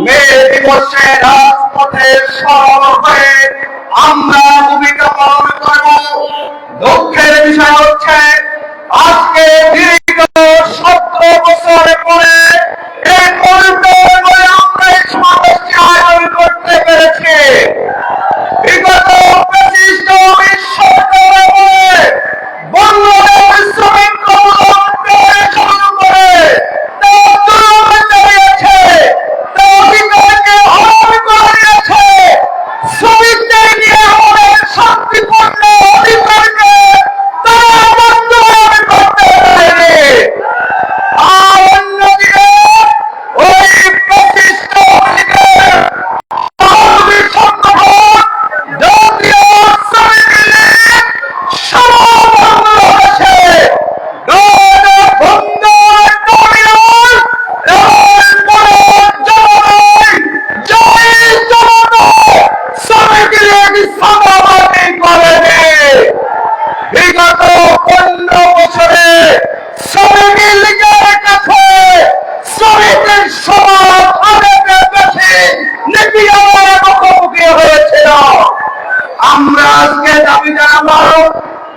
মে দিবসে রাজপথে সরব হয়ে আমরা ভূমিকা পালন করব। দুঃখের বিষয় হচ্ছে আজকে দীর্ঘ 17 বছর পরে এই পরিবর্তন আমরা এই সমাবেশটি আয়োজন করতে পেরেছি। বিগত 25 সরকারের বাংলাদেশ শ্রমিক শুরু করে দাঁড়িয়েছে, অধিকারকে হরণ করে দিয়েছে, শ্রমিকদের নিয়ে আমাদের শান্তিপূর্ণ অধিকারকে তারা বাস্তবায়ন করতে পারেনি। আর অন্যদিকে ওই প্রতিষ্ঠ বিগত 15 বছরে শ্রমিক লীগের কাছে শ্রমিকের সমাজ অনেকের কাছে নিপীড়নের মুখোমুখি হয়েছিল। আমরা আজকে দাবি জানাবো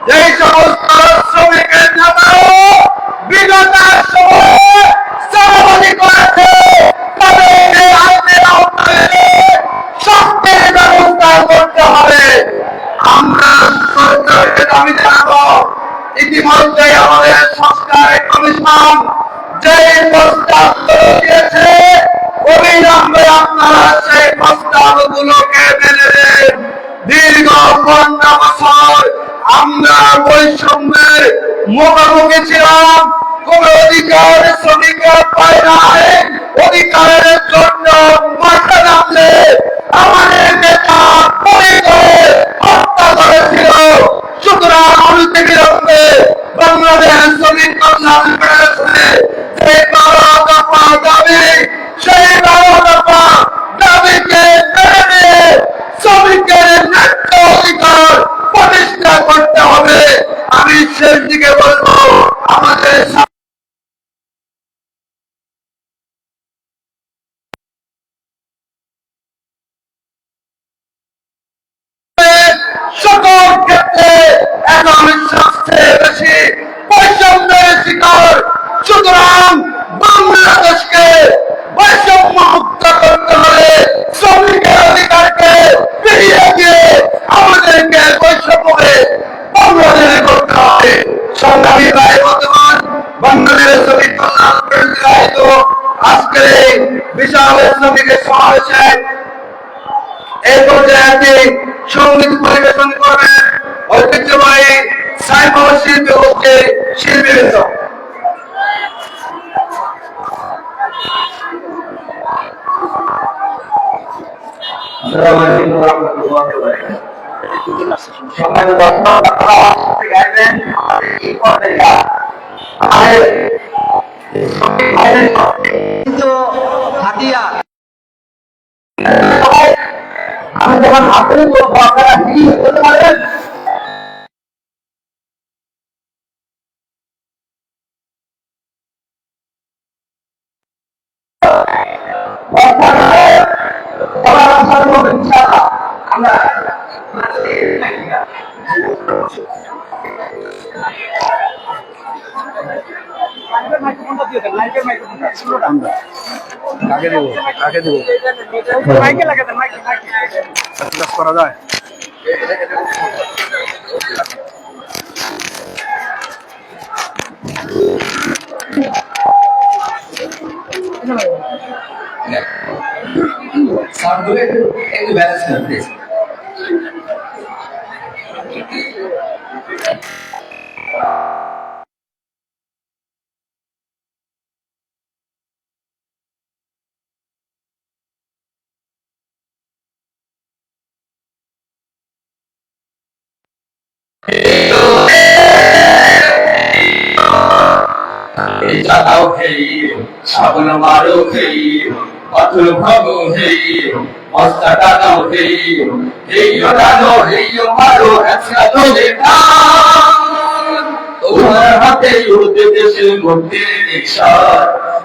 যে সমস্ত শ্রমিকের নেতারা বিগত সময়ে চাঁদাবাজি করেছে তাদেরকে আইনের আওতায় শাস্তির ব্যবস্থা করতে হবে। আমরা সরকারকে দাবি জানাবো ইতিমধ্যে আমাদের সংস্কার কমিশন যে প্রস্তাব দিয়েছে অবিলম্বে আপনারা সেই প্রস্তাবগুলোকে মেনে নেন। দীর্ঘ 15 বছর আমরা বৈষম্যের মুখোমুখি ছিলাম, কোন অধিকার শ্রমিকের পায় নাই। অধিকারের জন্য মাঠে নামলে আমাদের নেতা পরিচয় হত্যা করেছিল। সুতরাং অনতিবিলম্বে বাংলাদেশ শ্রমিক কল্যাণ ফেডারেশনে যে 12 দফা দাবি, সেই 12 দফা দাবিকে মেনে নিয়ে শ্রমিকের ন্যায্য অধিকার প্রতিষ্ঠা করতে হবে। আমি শেষ দিকে বলবো আমাদের সকল ক্ষেত্রে এখন সবচেয়ে বেশি বৈষম্যের শিকার। সুতরাং বাংলাদেশকে বৈষম্য মুক্ত করতে হলে শ্রমিকের অধিকারকে ফিরিয়ে দিয়ে আমাদেরকে বৈষম্যকে বাংলাদেশে করতে হবে। সংগ্রামী ভাই বর্তমান বাংলাদেশ শ্রমিক কল্যাণ পরিচালিত আজকের এই বিশাল শ্রমিকের সমাবেশে এই পর্যায়ে সঙ্গীত পরিবেশন করবেন ঐতিহ্যবাহী সাইফল শিল্পী হচ্ছে শিল্পীবৃন্দ। আমি যখন আপনি করবো আপনারা কি হতে পারেন। আমরা করা যায় একটু ব্যালেন্স করতে जाओ हे साबन मारो हे पत्थर भागो हे मस्ता डालो हे यो डालो हे यो मारो अच्छा तो देखा तुम्हारे हाथे युद्ध देश मुक्ति दीक्षा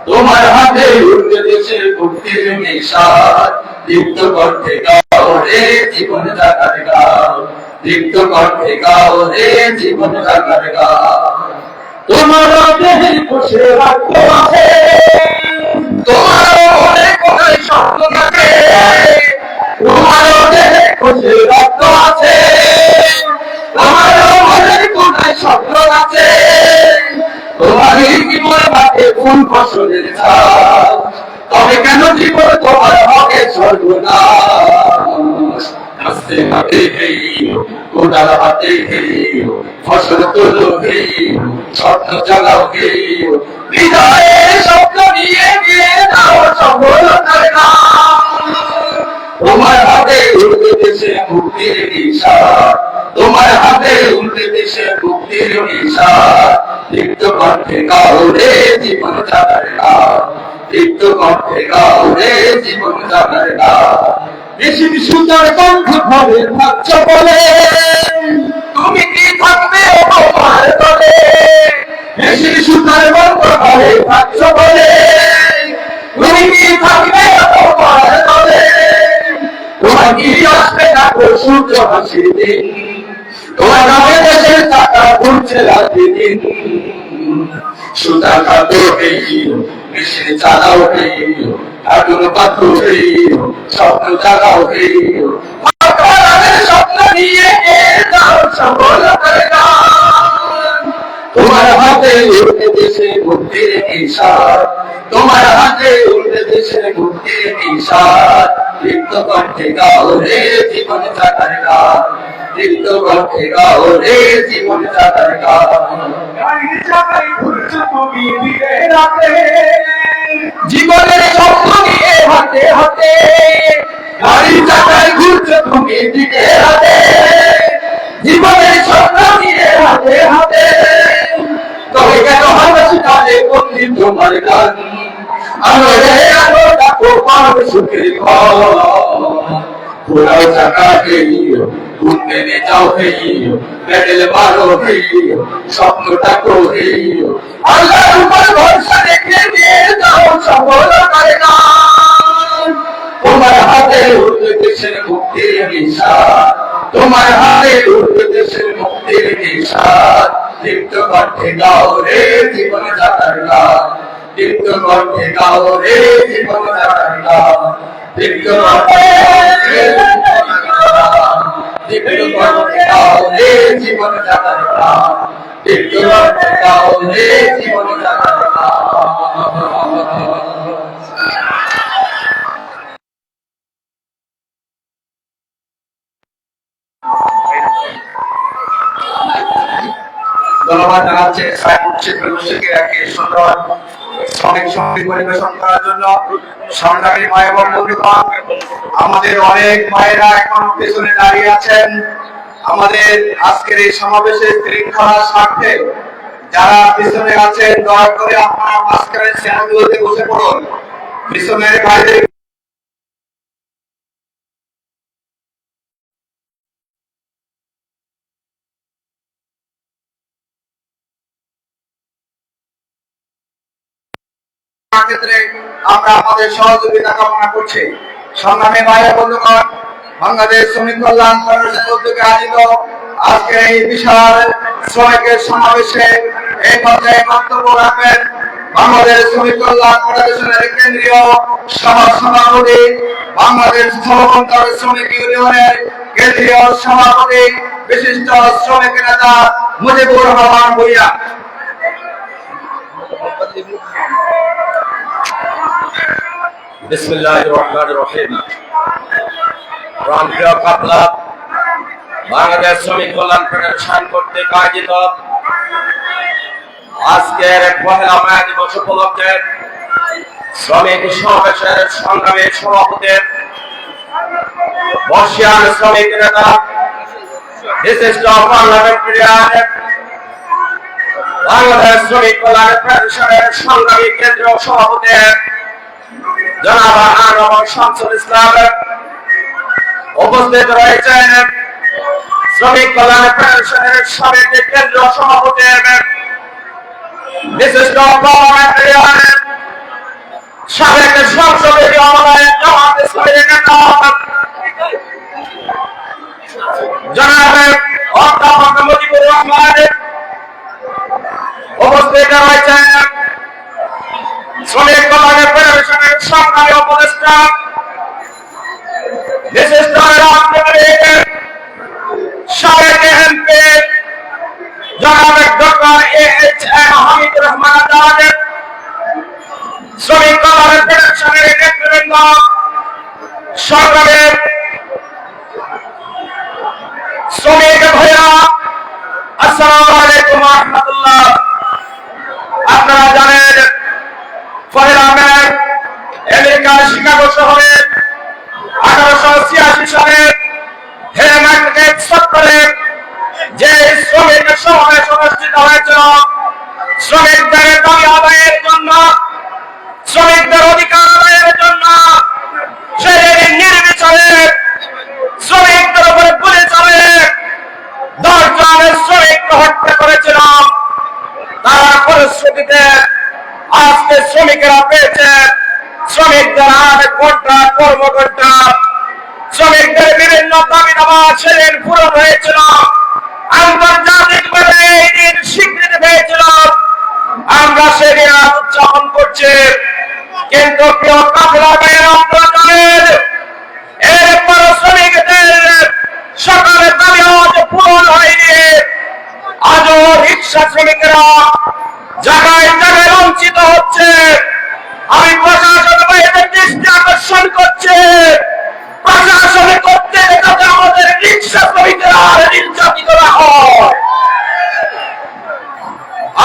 তোমার হাতে উঠবে দেশের মুক্তির নিশান, দীপ্ত কণ্ঠে গাও রে জীবন জাগার গান, দীপ্ত কণ্ঠে গাও রে জীবন জাগার গান। তোমার দেহে বসে রক্ত আছে, তোমার মনে কোথায় স্বপ্ন থাকে, তোমার দেহে বসে রক্ত আছে, তোমার মনে কোথায় স্বপ্ন আছে, তোমার জীবন মাঠে ফুল ফসলের ছাপ, তবে কেন জীবন তোমার হকে সর্বনাশ। হাসতে হাতে হেই কোদাল হাতে হেই ফসল তোলো হেই স্বপ্ন জাগাও হেই, হৃদয়ের স্বপ্ন নিয়ে গিয়ে যাও সফলতার নাম। তোমার হাতে উঠবে দেশে মুক্তির নিশান, তোমার হাতে উঠবে দেশে মুক্তির নিশান, দীপ্ত কণ্ঠে গাও রে জীবন জাগার গান, দীপ্ত কণ্ঠে গাও রে জীবন জাগার গান। বেশি সুন্দর কণ্ঠ ভাবে ভাবছ বলে, তুমি কি থাকবে তোমার দলে, বেশি সুন্দর কণ্ঠ ভাবে ভাবছ বলে, তুমি কি থাকবে তোমার দলে, তোমার কি আসবে না সূর্য হাসির দিন, তোমার নামে দেশের টাকা ঘুরছে রাতে দিন। সুতা খাতো হেই মেশিন চালাও হেই আগুন পাথর হেই স্বপ্ন জাগাও হেই, স্বপ্ন নিয়ে যাও সফলতার গান। তোমার হাতে উঠবে দেশে মুক্তির নিশান, তোমার হাতে উঠবে দেশে মুক্তির নিশান, দীপ্ত কণ্ঠে গাও রে জীবন জাগার গান, দীপ্ত কণ্ঠে গাও রে জীবন জাগার গান। জীবনের স্বপ্ন নিয়ে হাতে হাতে, গাড়ি চাকায় ঘুরছো তুমি দিকে হাতে, জীবনের স্বপ্ন নিয়ে হাতে হাতে, তবে কেন হাসি কালে বন্দি তোমার গান। আলো রে আলো ডাকো পাবে সুখের ঘর, পুরাও চাকা হেই ঘুরতে নে যাও হেই প্যাডেল মারো হেই স্বপ্নটাকো হেই, আল্লাহর উপর ভরসা রেখে নিয়ে যাও সফলতার গান। তোমার হাতে উঠবে দেশের মুক্তির নিশান, তোমার হাতে উঠবে দেশের মুক্তির নিশান, দীপ্ত কণ্ঠে গাও রে জীবন জাগার গান, দীপ্ত কণ্ঠে গাও রে জীবন জাগার গান, দীপ্ত কণ্ঠে দীপ্ত কণ্ঠে গাও রে জীবন জাগার গান, দীপ্ত কণ্ঠে গাও রে জীবন জাগার গান। ধন্যবাদ জানাচ্ছি সুন্দর শ্রমিক সঙ্গীত পরিবেশন করার জন্য। সংগ্রামী মায়ের বন্ধুগণ, আমাদের অনেক মায়েরা এখন পেছনে দাঁড়িয়ে আছেন। আমাদের আজকের এই সমাবেশের শৃঙ্খলার স্বার্থে যারা পিছনে আছেন দয়া করে আপনারা মাঝখানের চেয়ারগুলোতে বসে পড়ুন। পিছনের বাইরে ক্ষেত্রে আমরা আমাদের সহযোগিতা কামনা করছি। সংগ্রামী মায়ের বন্ধুগণ, বাংলাদেশ শ্রমিক কল্যাণ ফেডারেশন উদ্যোগে আয়োজিত আজকের এই বিশাল শ্রমিকের সমাবেশে এই পর্যায়ে বক্তব্য রাখবেন বাংলাদেশ শ্রমিক কল্যাণ ফেডারেশনের কেন্দ্রীয় সভাপতি, বাংলাদেশ স্থলবন্দর শ্রমিক ইউনিয়নের কেন্দ্রীয় সভাপতি, বিশিষ্ট শ্রমিক নেতা মুজিবুর রহমান ভূঁইয়া। বিসমিল্লাহির রহমানির রহিম। প্রাণপ্রিয় কাফলা, বাংলাদেশ শ্রমিক কল্যাণ ফেডারেশন কর্তৃক আয়োজিত আজকের পহেলা মে দিবস উপলক্ষে শ্রমিক সমাবেশের সংগ্রামী সভাপতি, বর্ষিয়ান শ্রমিক নেতা, বিশিষ্ট পার্লামেন্টারিয়ান, বাংলাদেশ শ্রমিক কল্যাণ ফেডারেশনের সংগ্রামী কেন্দ্রীয় সভাপতি জনাব আনোয়ার শামসুল ইসলাম, উপস্থিত রয়েছেন শ্রমিক কল্যাণ ফেডারেশনের সাবেক কেন্দ্রীয় সভাপতি, বিশিষ্ট পার্লামেন্টারিয়ান, সাবেক সংসদীয় আমলায় জামাত ইসলামীর নেতা জনাব অধ্যাপক মুজিবুর রহমান উপস্থিত রয়েছেন, শ্রমিক কল্যাণ ফেডারেশনের সংগ্রামী উপদেষ্টা বিশিষ্ট রাজনীতিবিদ সাবেক এমপি জনাব ডক্টর A.H.M. হামিদুর রহমান আজাদ, শ্রমিক কল্যাণ ফেডারেশনের নেতৃবৃন্দ, সংগ্রামী শ্রমিক ভাইরা, আসসালামু আলাইকুম ওয়া রাহমাতুল্লাহ। আপনারা জানেন পহেলা মে আমেরিকার শিকাগো শহরে 1886 সালে হেলমার্কেট চত্বরে যে শ্রমিক সমাবেশ অনুষ্ঠিত হয়েছিল শ্রমিকদের দাবি আদায়ের জন্য, শ্রমিকদের অধিকার আদায়ের জন্য, সেই নির্বিচারে শ্রমিকদের উপরে গুলি চালিয়ে 10 জন শ্রমিককে হত্যা করেছিল। তার ফলশ্রুতিতে আজকে শ্রমিকেরা পেয়েছে শ্রমিকদের 8 ঘন্টা কর্মঘণ্টা, শ্রমিকদের বিভিন্ন দাবি দাবা সেদিন পূরণ হয়েছিল, আন্তর্জাতিকভাবে এই দিন স্বীকৃতি পেয়েছিল। আমরা সেদিন উদযাপন করছি, কিন্তু প্রিয় কাফেলা ভাইয়েরা, আপনারা জানেন এরপর শ্রমিকদের সকালের দাবি আজ পূরণ হয়নি। আজও রিক্সা শ্রমিকেরা জায়গায় জায়গায় বঞ্চিত হচ্ছে। আমি প্রশাসন ভাইদের দৃষ্টি আকর্ষণ করছি, প্রশাসন করতে যাতে আমাদের রিক্সা শ্রমিকেরা নির্যাতিত না হয়।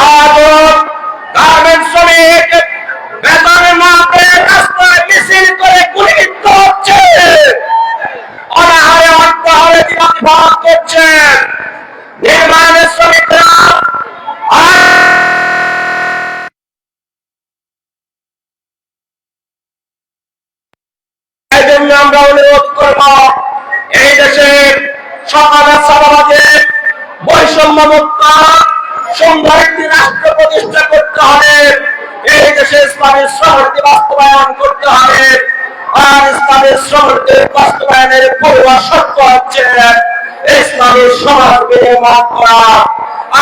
আজও গার্মেন্টস শ্রমিক বেতন না পেয়ে রাস্তায় মিছিল করে গুলিবিদ্ধ হচ্ছে, অনাহারে অর্থহারে দিবাতিপাত করছে। নির্মাণের শ্রমিকরা এই জন্য আমরা অনুরোধ করব, এই দেশের সকল চাঁদাবাজে বৈষম্য মুক্ত সুন্দর একটি রাষ্ট্র প্রতিষ্ঠা করতে হবে। এই দেশে ইসলামের শহরকে বাস্তবায়ন করতে হবে, আর ইসলামের শহরকে বাস্তবায়নের পূর্ব শর্ত হচ্ছে ইসলামী সমাজ বিনির্মাণ করা।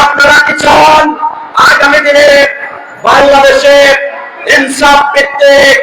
আপনারা কি চান আগামী দিনে বাংলাদেশে ইনসাফ ভিত্তিক